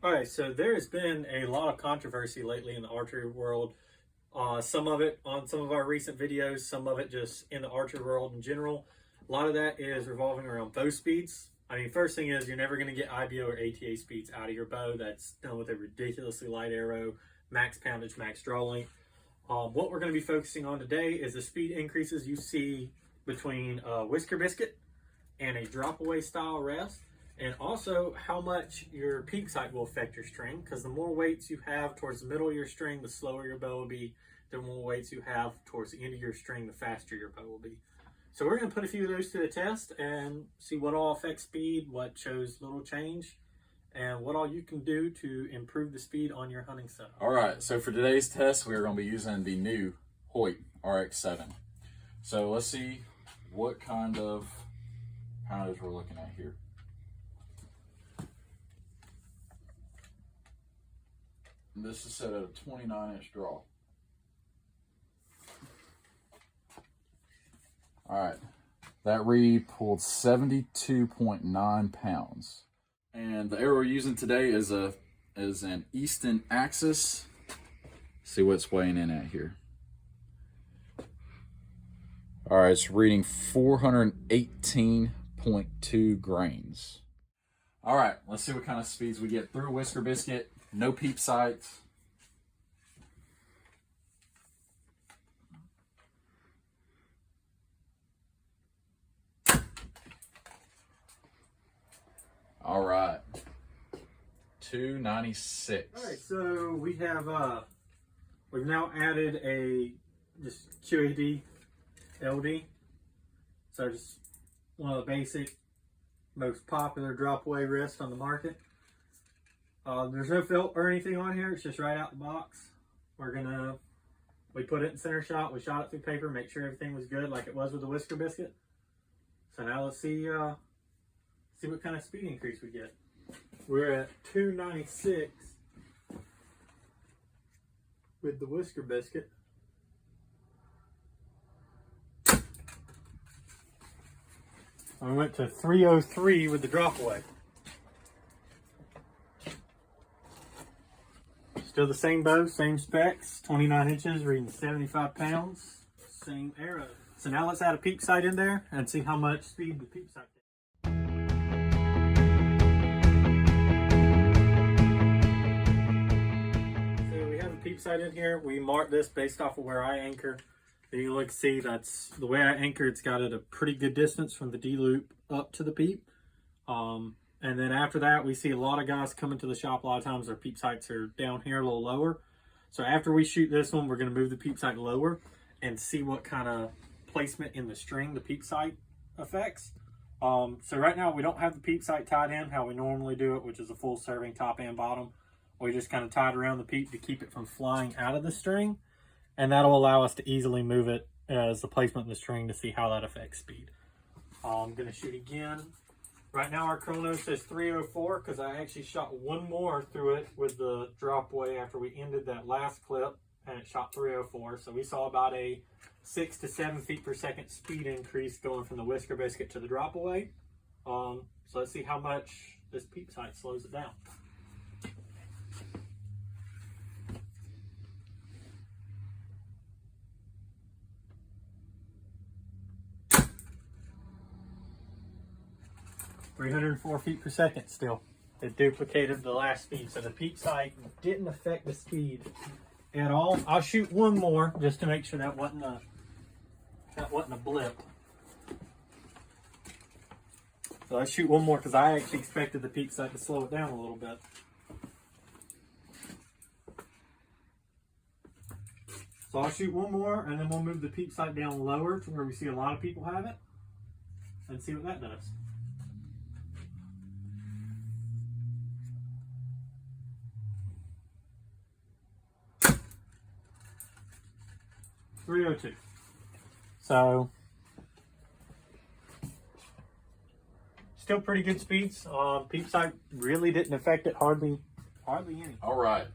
All right, so there has been a lot of controversy lately in the archery world. Some of it on some of our recent videos, some of it just in the archery world in general. A lot of that is revolving around bow speeds. I mean, first thing is you're never going to get IBO or ATA speeds out of your bow. That's done with a ridiculously light arrow, max poundage, max draw length. What we're going to be focusing on today is the speed increases you see between a Whisker biscuit and a drop away style rest. And also how much your peep sight will affect your string, because the more weights you have towards the middle of your string, the slower your bow will be. The more weights you have towards the end of your string, the faster your bow will be. So we're going to put a few of those to the test and see what all affects speed, what shows little change, and what all you can do to improve the speed on your hunting setup. All right, so for today's test, we're going to be using the new Hoyt RX-7. So let's see what kind of poundage we're looking at here. This is set at a 29-inch draw. All right, that reed pulled 72.9 pounds. And the arrow we're using today is an Easton Axis. See what's weighing in at here. All right, it's reading 418.2 grains. All right, let's see what kind of speeds we get through Whisker biscuit. No peep sights. All right, 296. All right, so we have we've now added a just QAD LD. So just one of the basic, most popular drop away rests on the market. There's no filter or anything on here. It's just right out the box. We put it in center shot. We shot it through paper, make sure everything was good like it was with the Whisker biscuit. So now let's see what kind of speed increase we get. We're at 296 with the Whisker biscuit. And we went to 303 with the drop away. Still the same bow, same specs, 29 inches, reading 75 pounds, same arrow. So now let's add a peep sight in there and see how much speed the peep sight gets. So we have a peep sight in here. We marked this based off of where I anchor. And you can see that's the way I anchor. It's got it a pretty good distance from the D loop up to the peep. And then after that, we see a lot of guys coming to the shop. A lot of times their peep sights are down here a little lower. So after we shoot this one, we're going to move the peep sight lower and see what kind of placement in the string the peep sight affects. So right now we don't have the peep sight tied in how we normally do it, which is a full serving top and bottom. We just kind of tie it around the peep to keep it from flying out of the string. And that'll allow us to easily move it as the placement in the string to see how that affects speed. I'm going to shoot again. Right now our chrono says 304 because I actually shot one more through it with the drop away after we ended that last clip, and it shot 304. So we saw about a 6 to 7 feet per second speed increase going from the Whisker biscuit to the drop away. So let's see how much this peep sight slows it down. .304 feet per second still. It duplicated the last speed, so the peep sight didn't affect the speed at all. I'll shoot one more just to make sure that wasn't a blip. So I shoot one more because I actually expected the peep sight to slow it down a little bit. So I'll shoot one more and then we'll move the peep sight down lower to where we see a lot of people have it and see what that does. 302. So still pretty good speeds. Peep sight really didn't affect it hardly any. All right.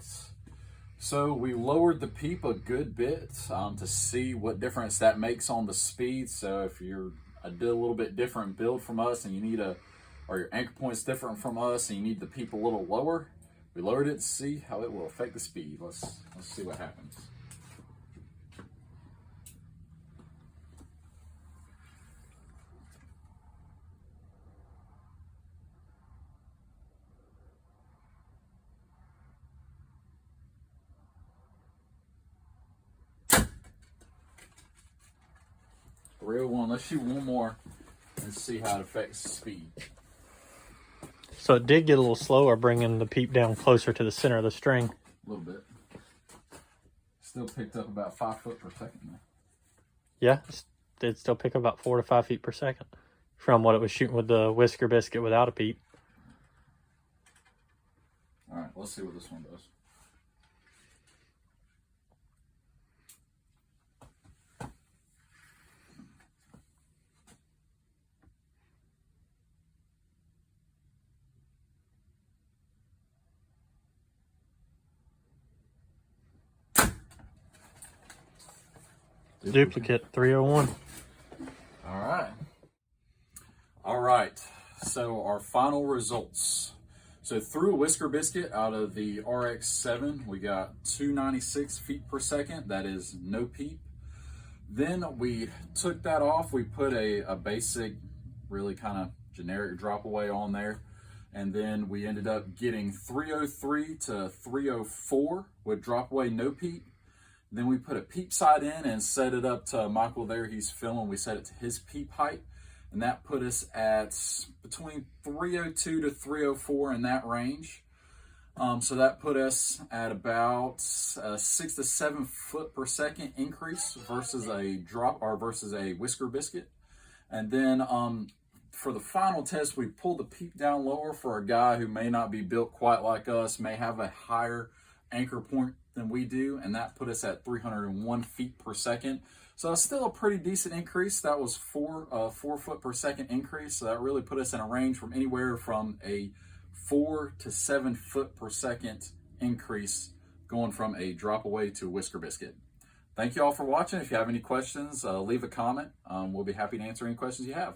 So we lowered the peep a good bit to see what difference that makes on the speed. So if you're did a little bit different build from us and you need or your anchor point's different from us and you need the peep a little lower, We lowered it to see how it will affect the speed. Let's see what happens. Let's shoot one more and see how it affects speed. So it did get a little slower, bringing the Peep down closer to the center of the string. A little bit. Still picked up about 5 foot per second though. Yeah, it did still pick up about 4 to 5 feet per second from what it was shooting with the Whisker biscuit without a Peep. All right, let's see what this one does. Duplicate 301. All right. So our final results. So through a Whisker biscuit out of the RX-7, we got 296 feet per second. That is no Peep. Then we took that off. We put a basic, really kind of generic drop away on there. And then we ended up getting 303 to 304 with drop away no Peep. Then we put a Peep sight in and set it up to Michael there. He's filming. We set it to his Peep height. And that put us at between 302 to 304 in that range. So that put us at about 6 to 7 foot per second increase versus a versus a Whisker biscuit. And then for the final test, we pulled the Peep down lower for a guy who may not be built quite like us, may have a higher anchor point than we do, and that put us at 301 feet per second. So it's still a pretty decent increase. That was 4 foot per second increase. So that really put us in a range from anywhere from a 4 to 7 foot per second increase going from a drop away to a Whisker biscuit. Thank you all for watching. If you have any questions, leave a comment. We'll be happy to answer any questions you have.